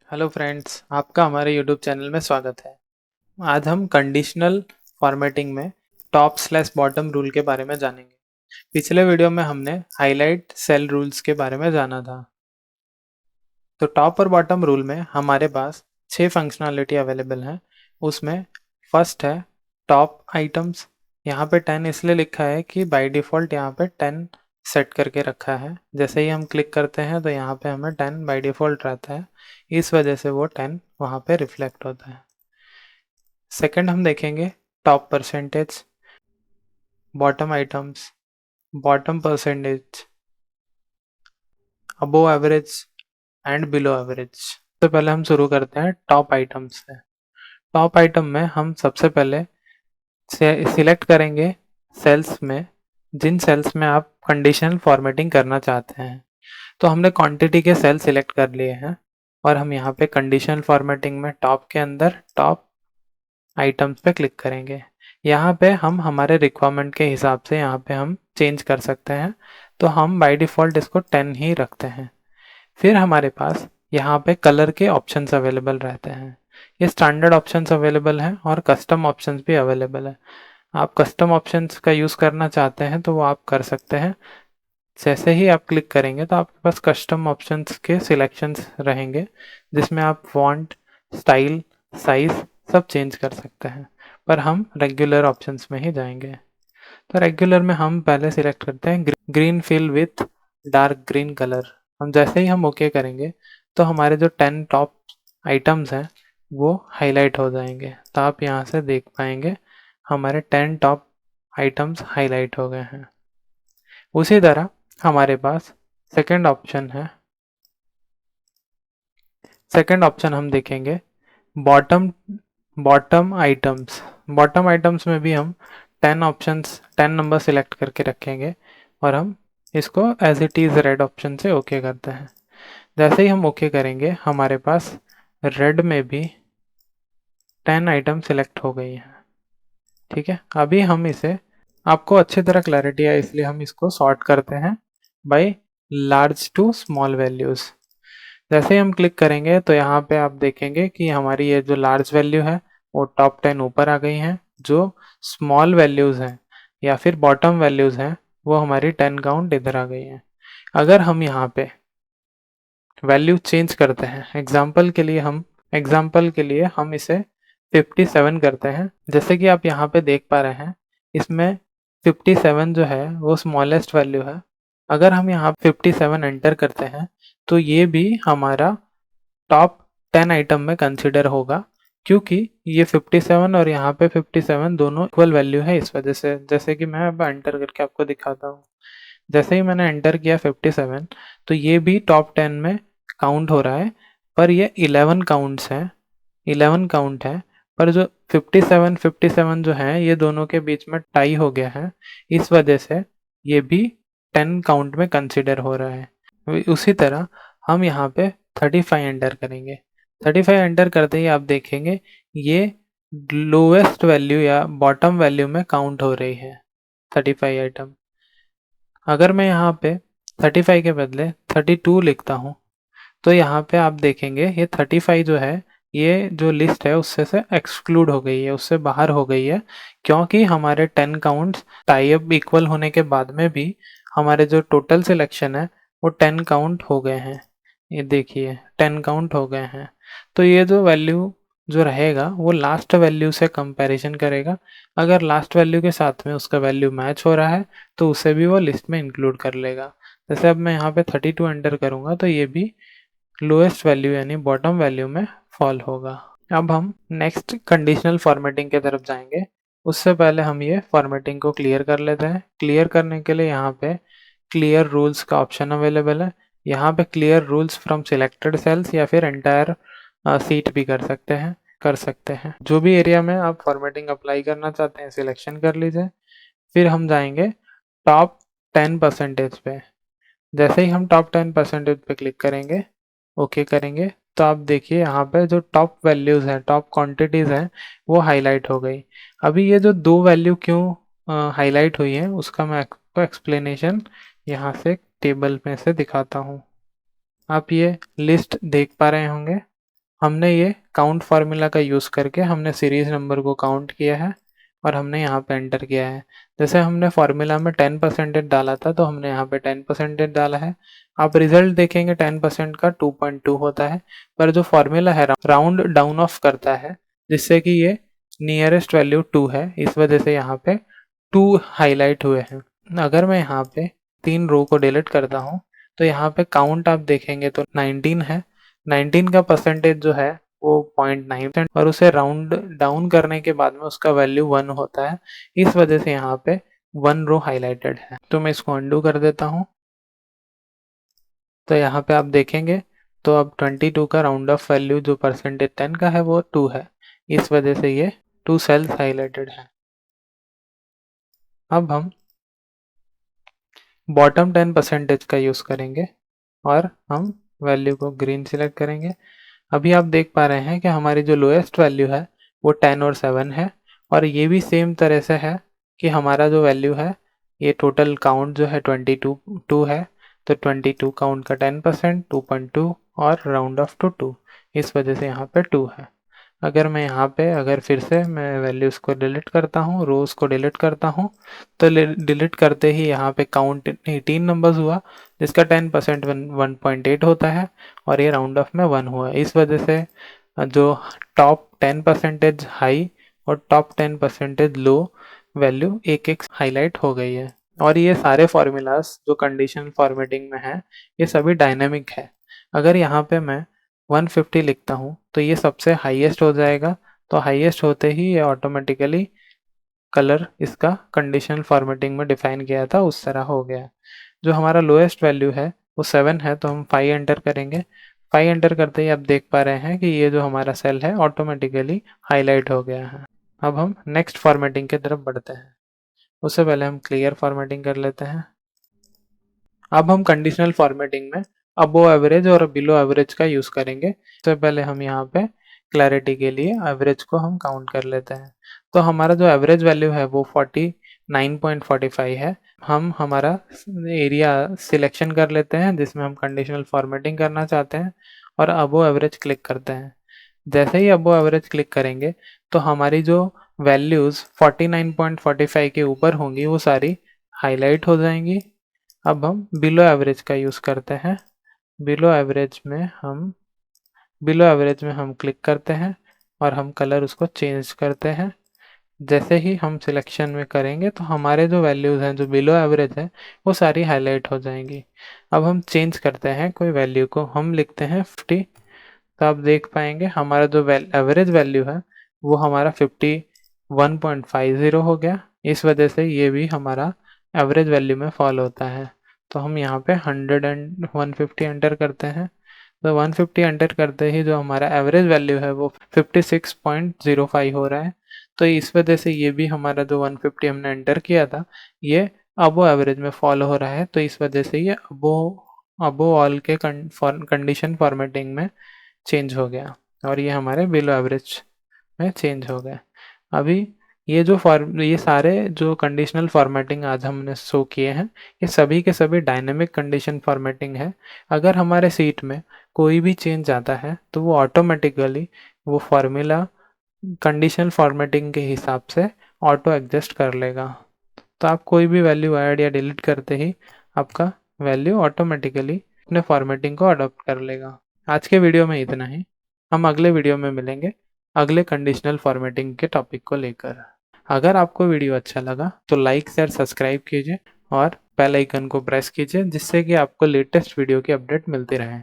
Hello friends, आपका हमारे YouTube channel में स्वागत है। आज हम कंडीशनल फॉर्मेटिंग में टॉप स्लैश बॉटम रूल के बारे में जानेंगे। पिछले वीडियो में हमने हाईलाइट सेल रूल्स के बारे में जाना था। तो टॉप और बॉटम रूल में हमारे पास 6 फंक्शनैलिटी अवेलेबल हैं। उसमें फर्स्ट है टॉप आइटम्स। यहाँ पे 10 इसलिए लिखा है कि बाय डिफ़ॉल्ट यहाँ पे 10 सेट करके रखा है। जैसे ही हम क्लिक करते हैं तो यहाँ पे हमें 10 बाय डिफ़ॉल्ट रहता है, इस वजह से वो 10 वहाँ पे रिफ्लेक्ट होता है। सेकंड हम देखेंगे top percentage, bottom items, bottom percentage, above average and below average. तो पहले हम शुरू करते हैं टॉप आइटम्स से। टॉप आइटम में हम सबसे पहले सिलेक्ट करेंगे सेल्स में, जिन सेल्स में आप कंडीशनल फॉर्मेटिंग करना चाहते हैं। तो हमने क्वांटिटी के सेल सिलेक्ट कर लिए हैं और हम यहाँ पे कंडीशनल फॉर्मेटिंग में टॉप के अंदर टॉप आइटम्स पे क्लिक करेंगे। यहाँ पे हम हमारे रिक्वायरमेंट के हिसाब से यहाँ पे हम चेंज कर सकते हैं। तो हम बाय डिफ़ॉल्ट इसको 10 ही रखते हैं। फिर हमारे पास यहाँ पे कलर के ऑप्शंस अवेलेबल रहते हैं। ये स्टैंडर्ड ऑप्शंस अवेलेबल हैं और कस्टम ऑप्शंस भी अवेलेबल है। आप कस्टम ऑप्शंस का यूज़ करना चाहते हैं तो वो आप कर सकते हैं। जैसे ही आप क्लिक करेंगे तो आपके पास कस्टम ऑप्शंस के सिलेक्शंस रहेंगे, जिसमें आप फॉन्ट, स्टाइल, साइज़ सब चेंज कर सकते हैं। पर हम रेगुलर ऑप्शंस में ही जाएंगे। तो रेगुलर में हम पहले सिलेक्ट करते हैं green fill with dark green colour. हम जैसे ही हम ओके करेंगे तो हमारे जो 10 टॉप आइटम्स हैं वो हाईलाइट हो जाएंगे। तो आप यहाँ से देख पाएंगे हमारे 10 टॉप आइटम्स हाईलाइट हो गए हैं। उसी तरह हमारे पास सेकंड ऑप्शन है। सेकंड ऑप्शन हम देखेंगे bottom bottom items. Bottom items में भी हम 10 ऑप्शंस 10 नंबर सिलेक्ट करके रखेंगे और हम इसको as it is red option से ओके करते हैं। जैसे ही हम ओके करेंगे हमारे पास रेड में भी 10 आइटम सिलेक्ट हो गई हैं। ठीक है, अभी हम इसे, आपको अच्छी तरह क्लैरिटी है इसलिए हम इसको सॉर्ट करते हैं by large to small values. जैसे ही हम क्लिक करेंगे तो यहाँ पे आप देखेंगे कि हमारी ये जो लार्ज वैल्यू है वो टॉप 10 ऊपर आ गई हैं। जो स्मॉल वैल्यूज़ हैं या फिर बॉटम वैल्यूज़ हैं वो हमारी 10 काउंट इधर आ गई हैं। अगर हम यहाँ पे वैल्यू चेंज करते हैं, एग्जाम्पल के लिए हम इसे 57 करते हैं। जैसे कि आप यहाँ पे देख पा रहे हैं इसमें 57 जो है वो स्मॉलेस्ट वैल्यू है। अगर हम यहाँ 57 एंटर करते हैं तो ये भी हमारा टॉप 10 आइटम में कंसिडर होगा, क्योंकि ये 57 और यहाँ पे 57 दोनों इक्वल वैल्यू है। इस वजह से जैसे कि मैं अब एंटर करके आपको दिखाता हूँ। जैसे ही मैंने एंटर किया 57 तो ये भी टॉप 10 में काउंट हो रहा है, पर ये 11 काउंट्स हैं, 11 काउंट है। पर जो 57 जो है ये दोनों के बीच में टाई हो गया है, इस वजह से ये भी 10 काउंट में कंसिडर हो रहा है। उसी तरह हम यहाँ पे 35 एंटर करेंगे। 35 एंटर करते ही आप देखेंगे ये लोवेस्ट वैल्यू या बॉटम वैल्यू में काउंट हो रही है 35 आइटम। अगर मैं यहाँ पे 35 के बदले 32 लिखता हूँ तो यहाँ पे आप देखेंगे ये 35 जो है ये जो लिस्ट है उससे से एक्सक्लूड हो गई है, उससे बाहर हो गई है, क्योंकि हमारे 10 काउंट्स टाई अप इक्वल होने के बाद में भी हमारे जो टोटल सिलेक्शन है वो 10 काउंट हो गए हैं। ये देखिए 10 काउंट हो गए हैं। तो ये जो वैल्यू जो रहेगा वो लास्ट वैल्यू से कंपैरिजन करेगा। अगर लास्ट वैल्यू के साथ में उसका वैल्यू मैच हो रहा है तो उसे भी वो लिस्ट में इंक्लूड कर लेगा। जैसे अब मैं यहाँ पे 32 एंटर करूँगा तो ये भी लोएस्ट वैल्यू यानी बॉटम वैल्यू में फॉल होगा। अब हम नेक्स्ट कंडीशनल फॉर्मेटिंग की तरफ जाएंगे। उससे पहले हम ये फॉर्मेटिंग को क्लियर कर लेते हैं। क्लियर करने के लिए यहाँ पे क्लियर रूल्स का ऑप्शन अवेलेबल है। यहाँ पे clear rules from selected cells या फिर एंटायर सीट भी कर सकते हैं। जो भी एरिया में आप फॉर्मेटिंग अप्लाई करना चाहते हैं सिलेक्शन कर लीजिए। फिर हम जाएंगे टॉप 10 परसेंटेज पे। जैसे ही हम टॉप 10 परसेंटेज पे क्लिक करेंगे, ओके करेंगे, तो आप देखिए यहाँ पे जो टॉप वैल्यूज़ हैं, टॉप क्वांटिटीज़ हैं वो हाईलाइट हो गई। अभी ये जो दो वैल्यू क्यों हाईलाइट हुई है उसका मैं आपको एक्सप्लेनेशन यहाँ से टेबल में से दिखाता हूँ। आप ये लिस्ट देख पा रहे होंगे। हमने ये काउंट फार्मूला का यूज़ करके हमने सीरीज नंबर को काउंट किया है और हमने यहाँ पे एंटर किया है। जैसे हमने फार्मूला में 10% डाला था तो हमने यहाँ पे 10% डाला है। आप रिजल्ट देखेंगे 10% का 2.2 होता है, पर जो फार्मूला है राउंड डाउन ऑफ करता है जिससे कि ये नियरेस्ट वैल्यू 2 है, इस वजह से यहाँ पे 2 हाईलाइट हुए हैं। अगर मैं यहाँ पे 3 रो को डिलीट करता हूँ तो यहाँ पे काउंट आप देखेंगे तो 19 है। 19 का परसेंटेज जो है वो 0.9 और उसे राउंड डाउन करने के बाद में उसका वैल्यू 1 होता है, इस वजह से यहाँ पे 1 रो हाईलाइटेड है। तो मैं इसको अंडू कर देता हूँ। तो यहाँ पे आप देखेंगे तो अब 22 का राउंड ऑफ वैल्यू जो परसेंटेज 10 का है वो 2 है, इस वजह से ये 2 सेल्स हाईलाइटेड है। अब हम बॉटम 10% का यूज़ करेंगे और हम वैल्यू को ग्रीन सिलेक्ट करेंगे। अभी आप देख पा रहे हैं कि हमारी जो लोएस्ट वैल्यू है वो 10 और 7 है, और ये भी सेम तरह से है कि हमारा जो वैल्यू है ये टोटल काउंट जो है 22 है, तो 22 काउंट का 10% 2.2 और राउंड ऑफ टू 2, इस वजह से यहाँ पे 2 है। अगर मैं यहाँ पे अगर फिर से मैं वैल्यूज़ को डिलीट करता हूँ, रोज़ को डिलीट करता हूँ, तो डिलीट करते ही यहाँ पे काउंट 18 नंबर्स हुआ जिसका 10% 1.8 होता है और ये राउंड ऑफ में 1 हुआ। इस वजह से जो टॉप 10% हाई और टॉप 10% लो वैल्यू एक एक हाईलाइट हो गई है। और ये सारे फार्मूलाज जो कंडीशन फॉर्मेटिंग में है ये सभी डायनेमिक है। अगर यहाँ पे मैं 150 लिखता हूँ तो ये सबसे हाईएस्ट हो जाएगा, तो हाईएस्ट होते ही ये ऑटोमेटिकली कलर इसका कंडीशनल फॉर्मेटिंग में डिफाइन किया था उस तरह हो गया। जो हमारा लोएस्ट वैल्यू है वो 7 है, तो हम 5 एंटर करेंगे। 5 एंटर करते ही आप देख पा रहे हैं कि ये जो हमारा सेल है ऑटोमेटिकली हाईलाइट हो गया है। अब हम नेक्स्ट फॉर्मेटिंग की तरफ बढ़ते हैं, उससे पहले हम क्लियर फॉर्मेटिंग कर लेते हैं। अब हम कंडीशनल फॉर्मेटिंग में अबो एवरेज और बिलो एवरेज का यूज़ करेंगे। तो पहले हम यहाँ पे क्लैरिटी के लिए एवरेज को हम काउंट कर लेते हैं। तो हमारा जो एवरेज वैल्यू है वो 49.45 है। हम हमारा एरिया सिलेक्शन कर लेते हैं जिसमें हम कंडीशनल फॉर्मेटिंग करना चाहते हैं और अबो एवरेज क्लिक करते हैं। जैसे ही अबो एवरेज क्लिक करेंगे तो हमारी जो वैल्यूज़ 49.45 के ऊपर होंगी वो सारी हाईलाइट हो जाएंगी। अब हम बिलो एवरेज का यूज़ करते हैं। बिलो एवरेज में हम क्लिक करते हैं और हम कलर उसको चेंज करते हैं। जैसे ही हम सिलेक्शन में करेंगे तो हमारे जो वैल्यूज़ हैं जो बिलो एवरेज है वो सारी हाईलाइट हो जाएंगी। अब हम चेंज करते हैं कोई वैल्यू को, हम लिखते हैं 50। तो आप देख पाएंगे हमारा जो एवरेज वैल्यू है वो हमारा 51.50 हो गया। इस वजह से ये भी हमारा एवरेज वैल्यू में फॉल होता है। तो हम यहाँ पे 100 एंड 150 एंटर करते हैं। तो 150 एंटर करते ही जो हमारा एवरेज वैल्यू है वो 56.05 हो रहा है। तो इस वजह से ये भी हमारा जो 150 हमने एंटर किया था ये अबो एवरेज में फॉल हो रहा है। तो इस वजह से ये अबो ऑल के कंडीशन फॉर्मेटिंग में चेंज हो गया और ये हमारे बिलो एवरेज में चेंज हो गया। अभी ये सारे जो कंडीशनल फॉर्मेटिंग आज हमने शो किए हैं ये सभी के सभी डायनेमिक कंडीशन फॉर्मेटिंग है। अगर हमारे सीट में कोई भी चेंज आता है तो वो ऑटोमेटिकली वो फार्मूला कंडीशनल फॉर्मेटिंग के हिसाब से ऑटो एडजस्ट कर लेगा। तो आप कोई भी वैल्यू ऐड या डिलीट करते ही आपका वैल्यू ऑटोमेटिकली अपने फॉर्मेटिंग को अडॉप्ट कर लेगा। आज के वीडियो में इतना ही। हम अगले वीडियो में मिलेंगे अगले कंडीशनल फॉर्मेटिंग के टॉपिक को लेकर। अगर आपको वीडियो अच्छा लगा तो लाइक शेयर सब्सक्राइब कीजिए और बेल आइकन को प्रेस कीजिए जिससे कि आपको लेटेस्ट वीडियो की अपडेट मिलती रहे।